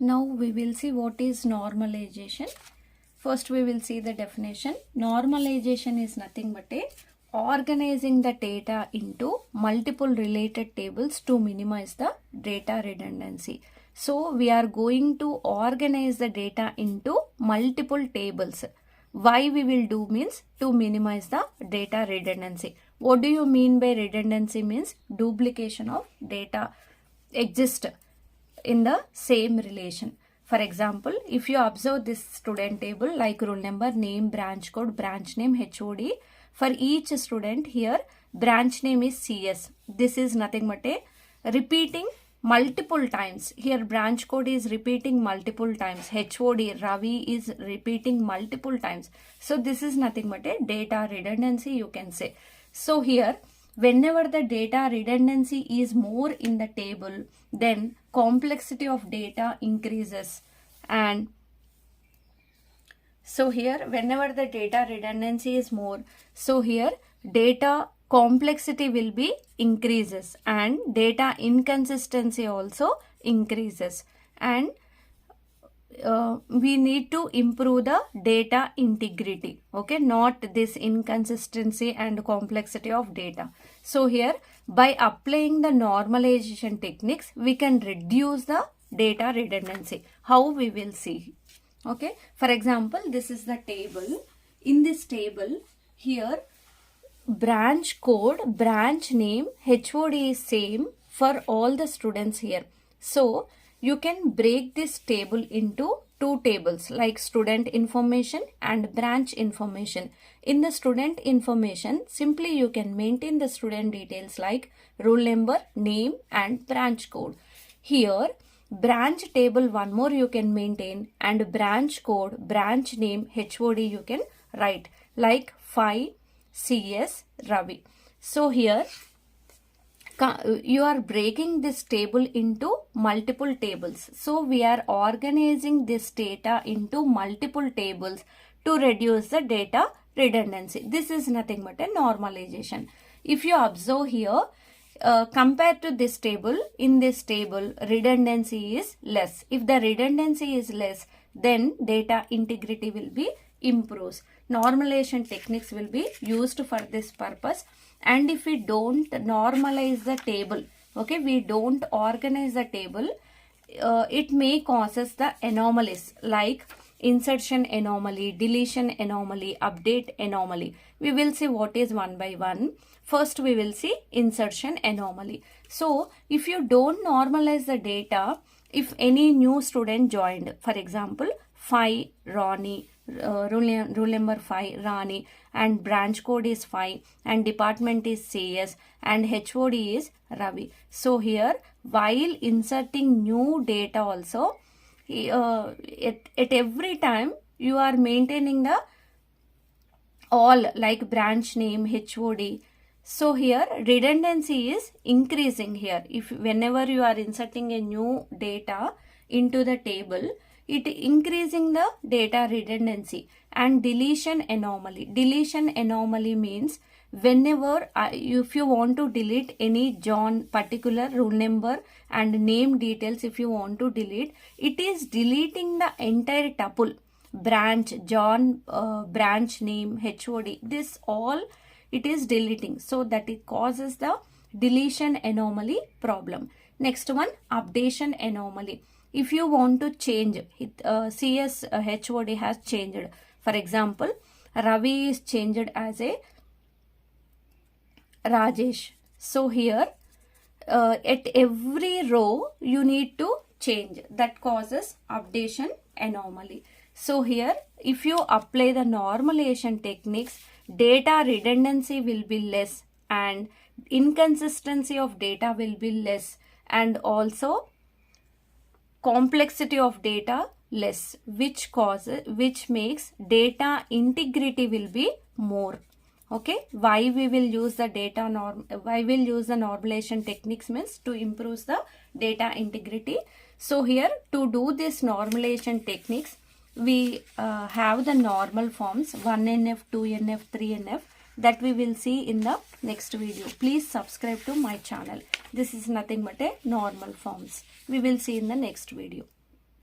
Now we will see what is normalization. First we will see the definition. Normalization is nothing but a organizing the data into multiple related tables to minimize the data redundancy. So we are going to organize the data into multiple tables. Why we will do means to minimize the data redundancy. What do you mean by redundancy? Means duplication of data exists in the same relation. For example, if you observe this student table like roll number, name, branch code, branch name, HOD, for each student here branch name is CS. This is nothing but a repeating multiple times. Here branch code is repeating multiple times. HOD Ravi is repeating multiple times. So this is nothing but a data redundancy, you can say. So here whenever the data redundancy is more in the table, then complexity of data increases. And so here whenever the data redundancy is more, so here data complexity will be increases and data inconsistency also increases, and we need to improve the data integrity, okay, not this inconsistency and complexity of data. So here by applying the normalization techniques we can reduce the data redundancy. How we will see, okay. For example, this is the table. In this table here branch code, branch name, HOD is same for all the students here. So you can break this table into two tables like student information and branch information. In the student information, simply you can maintain the student details like roll number, name and branch code. Here branch table one more you can maintain, and branch code, branch name, HOD you can write like 5 CS Ravi. So here you are breaking this table into multiple tables. So we are organizing this data into multiple tables to reduce the data redundancy. This is nothing but a normalization. If you observe here, compared to this table, in this table redundancy is less. If the redundancy is less, then data integrity will be improves. Normalization techniques will be used for this purpose. And if we don't normalize the table, okay, we don't organize the table, it may causes the anomalies like insertion anomaly, deletion anomaly, update anomaly. We will see what is one by one. First we will see insertion anomaly. So if you don't normalize the data, if any new student joined, for example 5 Ronnie, roll number 5 Rani, and branch code is 5 and department is CS and HOD is Ravi. So here while inserting new data also, at every time you are maintaining the all like branch name, HOD. So here redundancy is increasing here. If whenever you are inserting a new data into the table, it increasing the data redundancy. And deletion anomaly. Deletion anomaly means whenever if you want to delete any John particular roll number and name details, if you want to delete, it is deleting the entire tuple, branch, John, branch name, HOD, this all it is deleting. So that it causes the deletion anomaly problem. Next one, updation anomaly. If you want to change, CS HOD has changed. For example, Ravi is changed as a Rajesh. So here at every row you need to change. That causes updation anomaly. So here if you apply the normalization techniques, data redundancy will be less and inconsistency of data will be less, and also complexity of data less, which makes data integrity will be more. Okay, why we will use the normalization techniques means to improve the data integrity. So here to do this normalization techniques, we have the normal forms 1NF, 2NF, 3NF that we will see in the next video. Please subscribe to my channel. This is nothing but a normal forms. We will see in the next video.